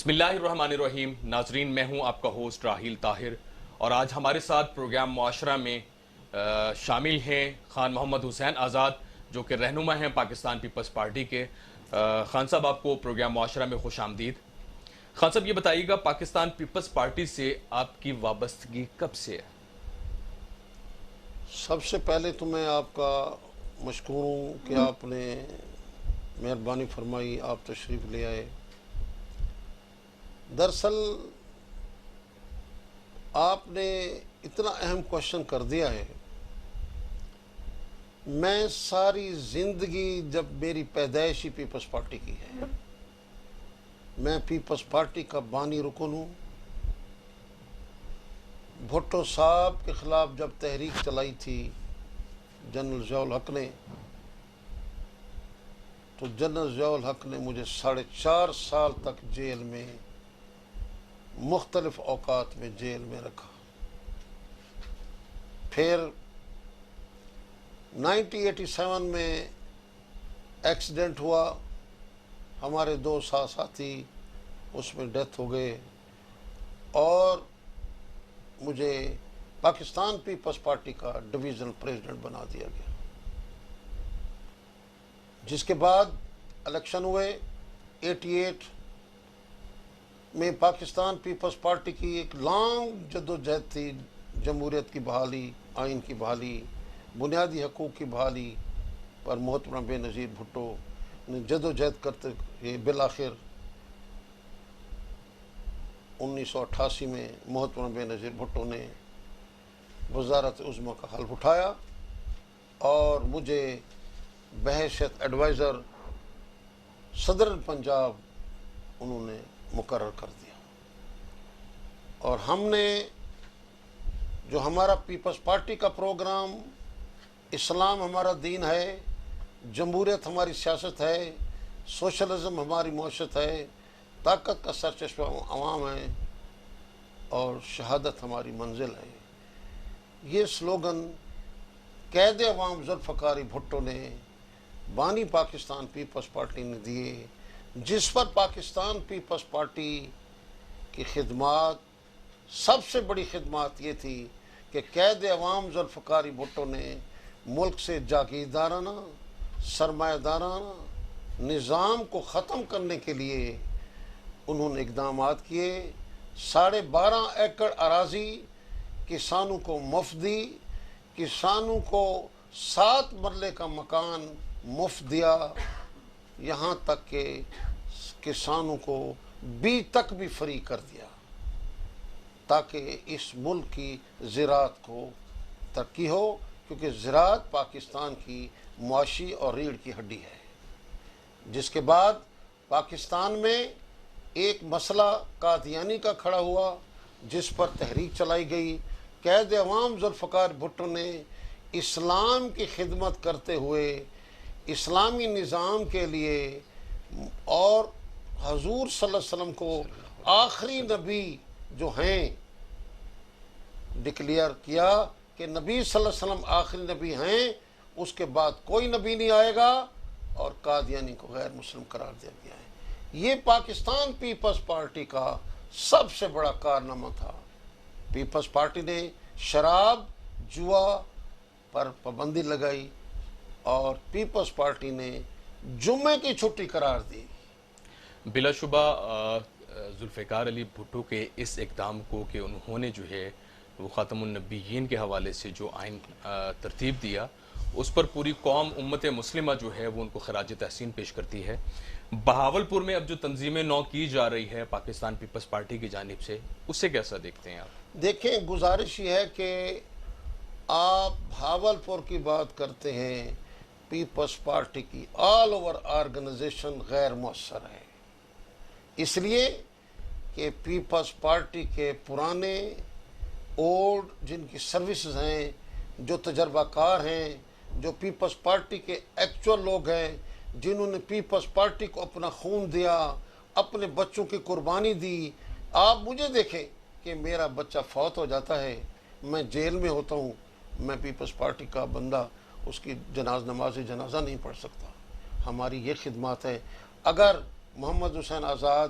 بسم اللہ الرحمن الرحیم. ناظرین، میں ہوں آپ کا ہوسٹ راحیل طاہر، اور آج ہمارے ساتھ پروگرام معاشرہ میں شامل ہیں خان محمد حسین آزاد، جو کہ رہنما ہیں پاکستان پیپلز پارٹی کے. خان صاحب، آپ کو پروگرام معاشرہ میں خوش آمدید. خان صاحب، یہ بتائیے گا، پاکستان پیپلز پارٹی سے آپ کی وابستگی کب سے ہے؟ سب سے پہلے تو میں آپ کا مشکور ہوں کہ آپ نے مہربانی فرمائی، آپ تشریف لے آئے. دراصل آپ نے اتنا اہم کوشچن کر دیا ہے. میں ساری زندگی، جب میری پیدائش ہی پیپلز پارٹی کی ہے، میں پیپلز پارٹی کا بانی رکن ہوں. بھٹو صاحب کے خلاف جب تحریک چلائی تھی جنرل ضیاء الحق نے، تو جنرل ضیاء الحق نے مجھے 4.5 سال تک جیل میں، مختلف اوقات میں جیل میں رکھا. پھر 1987 میں ایکسیڈنٹ ہوا، ہمارے 2 ساتھی اس میں ڈیتھ ہو گئے، اور مجھے پاکستان پیپلز پارٹی کا ڈویژنل پریزیڈنٹ بنا دیا گیا. جس کے بعد الیکشن ہوئے 88 میں. پاکستان پیپلز پارٹی کی ایک لانگ جدوجہد تھی، جمہوریت کی بحالی، آئین کی بحالی، بنیادی حقوق کی بحالی پر محترم بے نظیر بھٹو نے جدوجہد کرتے ہوئے بالآخر 1988 میں محترم بے نظیر بھٹو نے وزارت عظمیٰ کا حلف اٹھایا اور مجھے بحیثیت ایڈوائزر صدر پنجاب انہوں نے مقرر کر دیا. اور ہم نے جو ہمارا پیپلز پارٹی کا پروگرام، اسلام ہمارا دین ہے، جمہوریت ہماری سیاست ہے، سوشلزم ہماری معیشت ہے، طاقت کا سرچشمہ عوام ہے، اور شہادت ہماری منزل ہے، یہ سلوگن قید عوام ذوالفقار بھٹو نے، بانی پاکستان پیپلز پارٹی نے دیے. جس پر پاکستان پیپلز پارٹی کی خدمات، سب سے بڑی خدمات یہ تھی کہ قید عوام ذوالفقار بھٹو نے ملک سے جاگیردارانہ، سرمایہ دارانہ نظام کو ختم کرنے کے لیے انہوں نے اقدامات کیے. 12.5 ایکڑ اراضی کسانوں کو مفت دی، کسانوں کو 7 مرلے کا مکان مفت دیا، یہاں تک کہ کسانوں کو بیج تک بھی فری کر دیا، تاکہ اس ملک کی زراعت کو ترقی ہو، کیونکہ زراعت پاکستان کی معاشی اور ریڑھ کی ہڈی ہے. جس کے بعد پاکستان میں ایک مسئلہ قادیانی کا کھڑا ہوا، جس پر تحریک چلائی گئی. قید عوام ذوالفقار بھٹو نے اسلام کی خدمت کرتے ہوئے، اسلامی نظام کے لیے، اور حضور صلی اللہ علیہ وسلم کو آخری نبی جو ہیں ڈکلیئر کیا کہ نبی صلی اللہ علیہ وسلم آخری نبی ہیں، اس کے بعد کوئی نبی نہیں آئے گا، اور قادیانی کو غیر مسلم قرار دیا گیا ہے. یہ پاکستان پیپلز پارٹی کا سب سے بڑا کارنامہ تھا. پیپلز پارٹی نے شراب، جوا پر پابندی لگائی، اور پیپلز پارٹی نے جمعے کی چھٹی قرار دی. بلا شبہ ذوالفقار علی بھٹو کے اس اقدام کو، کہ انہوں نے جو ہے وہ خاتم النبیین کے حوالے سے جو آئین ترتیب دیا، اس پر پوری قوم، امت مسلمہ جو ہے وہ ان کو خراج تحسین پیش کرتی ہے. بہاولپور میں اب جو تنظیم نو کی جا رہی ہے پاکستان پیپلز پارٹی کی جانب سے، اسے کیسا دیکھتے ہیں آپ؟ دیکھیں، گزارش یہ ہے کہ آپ بہاولپور کی بات کرتے ہیں، پیپلز پارٹی کی آل اوور آرگنائزیشن غیر مؤثر ہے. اس لیے کہ پیپلز پارٹی کے پرانے جن کی سروسز ہیں، جو تجربہ کار ہیں، جو پیپلز پارٹی کے ایکچول لوگ ہیں، جنہوں نے پیپلز پارٹی کو اپنا خون دیا، اپنے بچوں کی قربانی دی. آپ مجھے دیکھیں کہ میرا بچہ فوت ہو جاتا ہے، میں جیل میں ہوتا ہوں، میں پیپلز پارٹی کا بندہ اس کی نماز جنازہ نہیں پڑھ سکتا. ہماری یہ خدمات ہے. اگر محمد حسین آزاد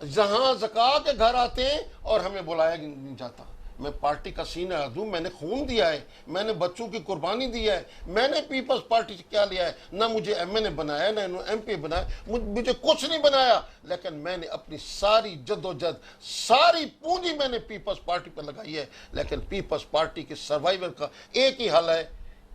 جہاں زکا کے گھر آتے ہیں اور ہمیں بلایا نہیں جاتا. میں پارٹی کا سینہ عضو، میں نے خون دیا ہے، میں نے بچوں کی قربانی دی ہے، میں نے پیپلز پارٹی سے کیا لیا ہے؟ نہ مجھے ایم این اے بنایا، نہ ایم پی بنایا، مجھے کچھ نہیں بنایا، لیکن میں نے اپنی ساری جد و جہد، ساری پونجی میں نے پیپلز پارٹی پہ لگائی ہے. لیکن پیپلز پارٹی کے سروائیول کا ایک ہی حل ہے.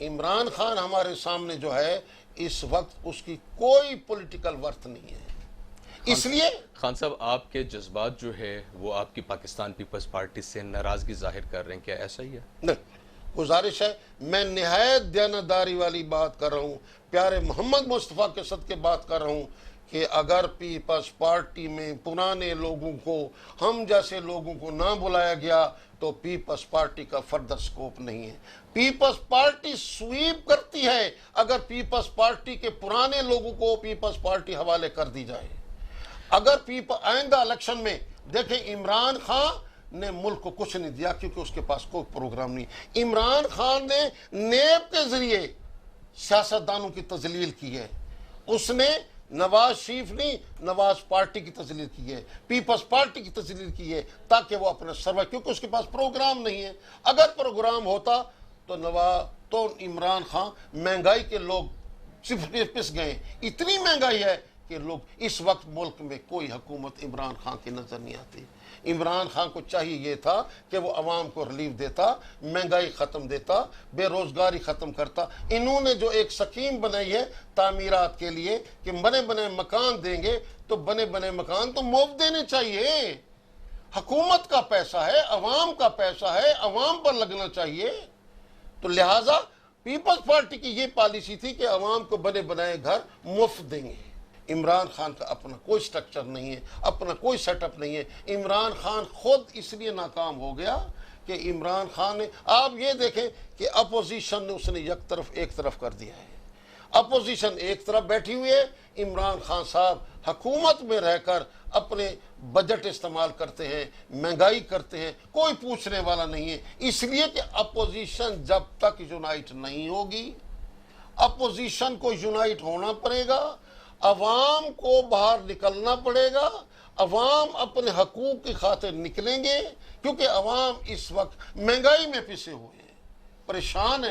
عمران خان ہمارے سامنے جو ہے اس وقت اس کی کوئی پولیٹیکل ورتھ نہیں ہے. اس لیے خان صاحب آپ کے جذبات جو ہے وہ آپ کی پاکستان پیپلز پارٹی سے ناراضگی ظاہر کر رہے ہیں، کیا ایسا ہی ہے؟ نہیں، گزارش ہے، میں نہایت دیانتداری والی بات کر رہا ہوں، پیارے محمد مصطفیٰ کے صدقے بات کر رہا ہوں کہ اگر پیپلز پارٹی میں پرانے لوگوں کو، ہم جیسے لوگوں کو نہ بلایا گیا تو پیپلز پارٹی کا فردر سکوپ نہیں ہے. پیپلز پارٹی سویپ کرتی ہے اگر پیپلز پارٹی کے پرانے لوگوں کو پیپلز پارٹی حوالے کر دی جائے. اگر آئندہ الیکشن میں دیکھیں، عمران خان نے ملک کو کچھ نہیں دیا کیونکہ اس کے پاس کوئی پروگرام نہیں. عمران خان نے نیب کے ذریعے سیاستدانوں کی تذلیل کی ہے. اس نے نواز شریف نہیں، نواز پارٹی کی تذلیل کی ہے، پیپلز پارٹی کی تذلیل کی ہے تاکہ وہ اپنا سروائیو، کیونکہ اس کے پاس پروگرام نہیں ہے. اگر پروگرام ہوتا تو عمران خان، مہنگائی کے لوگ پس گئے. اتنی مہنگائی ہے کہ لوگ اس وقت ملک میں کوئی حکومت عمران خان کی نظر نہیں آتی. عمران خان کو چاہیے یہ تھا کہ وہ عوام کو ریلیف دیتا، مہنگائی ختم دیتا، بے روزگاری ختم کرتا. انہوں نے جو ایک سکیم بنائی ہے تعمیرات کے لیے کہ بنے بنے مکان دیں گے، تو بنے بنے مکان تو مفت دینے چاہیے. حکومت کا پیسہ ہے، عوام کا پیسہ ہے، عوام پر لگنا چاہیے. تو لہٰذا پیپلز پارٹی کی یہ پالیسی تھی کہ عوام کو بنے بنائے گھر مفت دیں گے. عمران خان کا اپنا کوئی سٹرکچر نہیں ہے، اپنا کوئی سیٹ اپ نہیں ہے. عمران خان خود اس لیے ناکام ہو گیا کہ عمران خان نے، آپ یہ دیکھیں کہ اپوزیشن نے اس نے ایک طرف کر دیا ہے. اپوزیشن ایک طرف بیٹھی ہوئی ہے، عمران خان صاحب حکومت میں رہ کر اپنے بجٹ استعمال کرتے ہیں، مہنگائی کرتے ہیں، کوئی پوچھنے والا نہیں ہے. اس لیے کہ اپوزیشن جب تک یونائٹ نہیں ہوگی، اپوزیشن کو یونائٹ ہونا پڑے گا، عوام کو باہر نکلنا پڑے گا، عوام اپنے حقوق کی خاطر نکلیں گے، کیونکہ عوام اس وقت مہنگائی میں پسے ہوئے ہیں، پریشان ہے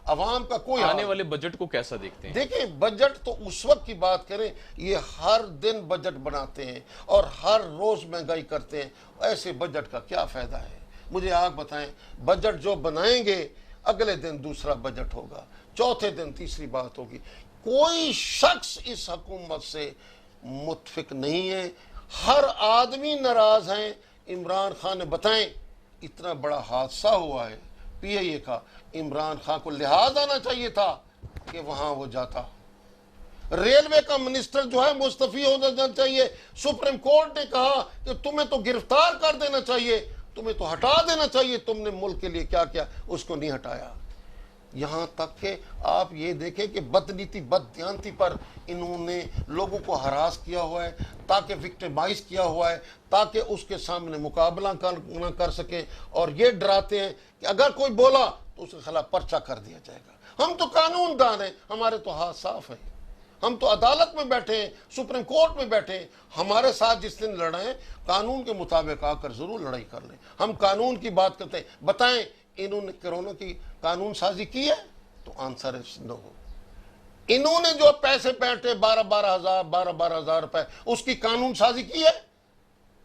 عوام کا کوئی آنے والے بجٹ کو کیسا دیکھتے ہیں؟ دیکھیں، بجٹ تو اس وقت کی بات کریں، یہ ہر دن بجٹ بناتے ہیں اور ہر روز مہنگائی کرتے ہیں. ایسے بجٹ کا کیا فائدہ ہے؟ مجھے آپ بتائیں، بجٹ جو بنائیں گے اگلے دن دوسرا بجٹ ہوگا، چوتھے دن تیسری بات ہوگی. کوئی شخص اس حکومت سے متفق نہیں ہے، ہر آدمی ناراض ہیں. عمران خان نے بتائیں، اتنا بڑا حادثہ ہوا ہے پی آئی اے کا، عمران خان کو لحاظ آنا چاہیے تھا کہ وہاں وہ جاتا. ریلوے کا منسٹر جو ہے مستعفی ہو جانا چاہیے. سپریم کورٹ نے کہا کہ تمہیں تو گرفتار کر دینا چاہیے، تمہیں تو ہٹا دینا چاہیے، تم نے ملک کے لیے کیا کیا، اس کو نہیں ہٹایا. یہاں تک کہ آپ یہ دیکھیں کہ بدنیتی بددیانتی پر انہوں نے لوگوں کو ہراس کیا ہوا ہے، تاکہ وکٹمائز کیا ہوا ہے، تاکہ اس کے سامنے مقابلہ نہ کر سکیں. اور یہ ڈراتے ہیں کہ اگر کوئی بولا تو اس کے خلاف پرچہ کر دیا جائے گا. ہم تو قانون دان ہیں، ہمارے تو ہاتھ صاف ہیں، ہم تو عدالت میں بیٹھے ہیں، سپریم کورٹ میں بیٹھے ہیں. ہمارے ساتھ جس دن لڑیں قانون کے مطابق آ کر ضرور لڑائی کر لیں. ہم قانون کی بات کرتے ہیں. بتائیں انہوں نے کرونا کی قانون سازی کی ہے؟ تو آنسر ہے نو. انہوں نے جو پیسے بیٹھے 12,000 روپے، اس کی قانون سازی کی ہے؟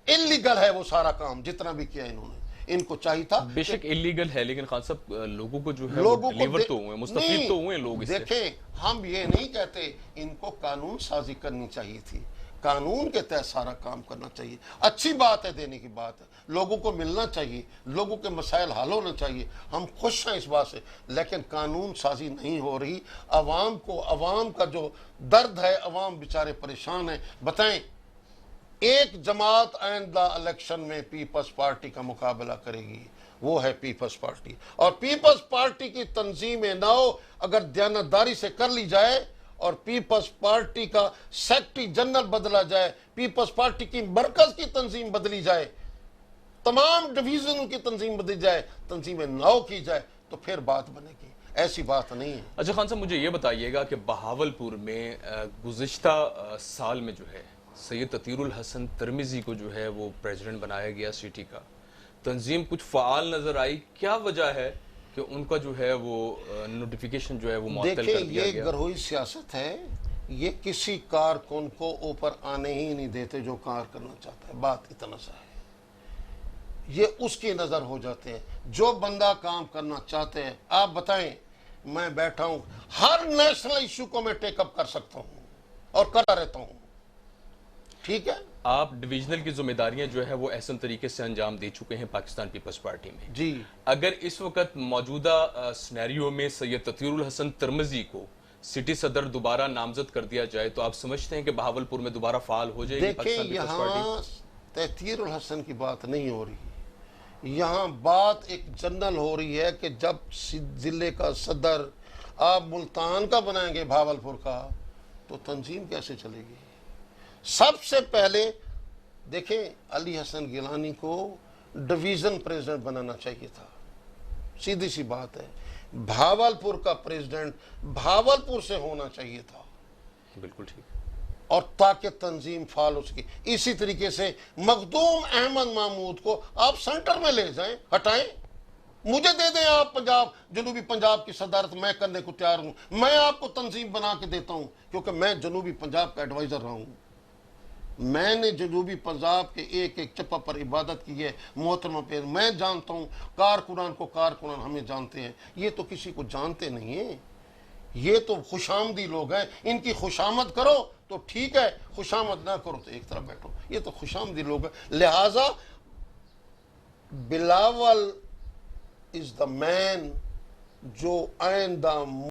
انلیگل ہے وہ سارا کام جتنا بھی کیا انہوں نے. ان کو چاہیے تھا، بے شک انلیگل ہے، لیکن خان صاحب لوگوں کو جو ہے لوگوں ڈیلیور تو ہوئے، مستفید تو ہوئے لوگ اس سے. دیکھیں، ہم یہ نہیں کہتے، ان کو قانون سازی کرنی چاہیے تھی، قانون کے تحت سارا کام کرنا چاہیے. اچھی بات ہے، دینے کی بات ہے، لوگوں کو ملنا چاہیے، لوگوں کے مسائل حل ہونا چاہیے، ہم خوش ہیں اس بات سے. لیکن قانون سازی نہیں ہو رہی. عوام کا جو درد ہے، عوام بیچارے پریشان ہیں. بتائیں، ایک جماعت آئندہ الیکشن میں پیپلز پارٹی کا مقابلہ کرے گی، وہ ہے پیپلز پارٹی. اور پیپلز پارٹی کی تنظیم نو اگر دیانتداری سے کر لی جائے اور پیپلز پارٹی کا سیکرٹری جنرل بدلا جائے، پیپلز پارٹی کی مرکز کی تنظیم بدلی جائے، تمام ڈویژنوں کی تنظیم بدلی جائے، تنظیم نو کی جائے، تو پھر بات بنے گی. ایسی بات نہیں ہے. اچھا خان صاحب، مجھے یہ بتائیے گا کہ بہاولپور میں گزشتہ سال میں جو ہے سید عطیر الحسن ترمیزی کو جو ہے وہ پریزیڈنٹ بنایا گیا سٹی کا، تنظیم کچھ فعال نظر آئی، کیا وجہ ہے کہ ان کا جو ہے وہ نوٹیفیکیشن جو ہے وہ معطل دیکھیں کر دیا یہ گیا؟ گروہی سیاست ہے، یہ کسی کارکن کو اوپر آنے ہی نہیں دیتے جو کار کرنا چاہتا ہے، بات اتنا سا ہے، یہ اس کی نظر ہو جاتے ہیں، جو بندہ کام کرنا چاہتے ہیں۔ آپ بتائیں، میں بیٹھا ہوں، ہر نیشنل ایشو کو میں ٹیک اپ کر سکتا ہوں اور کرتا رہتا ہوں، ٹھیک ہے آپ ڈویژنل کی ذمہ داریاں جو ہے وہ احسن طریقے سے انجام دے چکے ہیں پاکستان پیپلز پارٹی میں۔ جی۔ اگر اس وقت موجودہ سنیریو میں سید عطیر الحسن ترمزی کو سٹی صدر دوبارہ نامزد کر دیا جائے تو آپ سمجھتے ہیں کہ بہاولپور میں دوبارہ فعال ہو جائے گی دیکھیں پاکستان پیپلز پارٹی؟ یہاں تطہیر الحسن کی بات نہیں ہو رہی، یہاں بات ایک جنرل ہو رہی ہے کہ جب ضلع کا صدر آپ ملتان کا بنائیں گے بہاولپور کا تو تنظیم کیسے چلے گی؟ سب سے پہلے دیکھیں علی حسن گیلانی کو ڈویژن پریزیڈنٹ بنانا چاہیے تھا، سیدھی سی بات ہے، بہاولپور کا پریزیڈنٹ بہاولپور سے ہونا چاہیے تھا، بالکل ٹھیک۔ اور تاکہ تنظیم فعال ہو سکے۔ اسی طریقے سے مخدوم احمد محمود کو آپ سینٹر میں لے جائیں، ہٹائیں، مجھے دے دیں آپ پنجاب، جنوبی پنجاب کی صدارت، میں کرنے کو تیار ہوں، میں آپ کو تنظیم بنا کے دیتا ہوں، کیونکہ میں جنوبی پنجاب کا ایڈوائزر رہا ہوں، میں نے جنوبی پنجاب کے ایک ایک چپا پر عبادت کی ہے محترمہ پہ، میں جانتا ہوں کارکنان کو، کارکنان ہمیں جانتے ہیں، یہ تو کسی کو جانتے نہیں ہیں، یہ تو خوشامدی لوگ ہیں، ان کی خوشامد کرو تو ٹھیک ہے، خوشامد نہ کرو تو ایک طرف بیٹھو، یہ تو خوشامدی لوگ ہیں، لہٰذا بلاول از دا مین جو آئندہ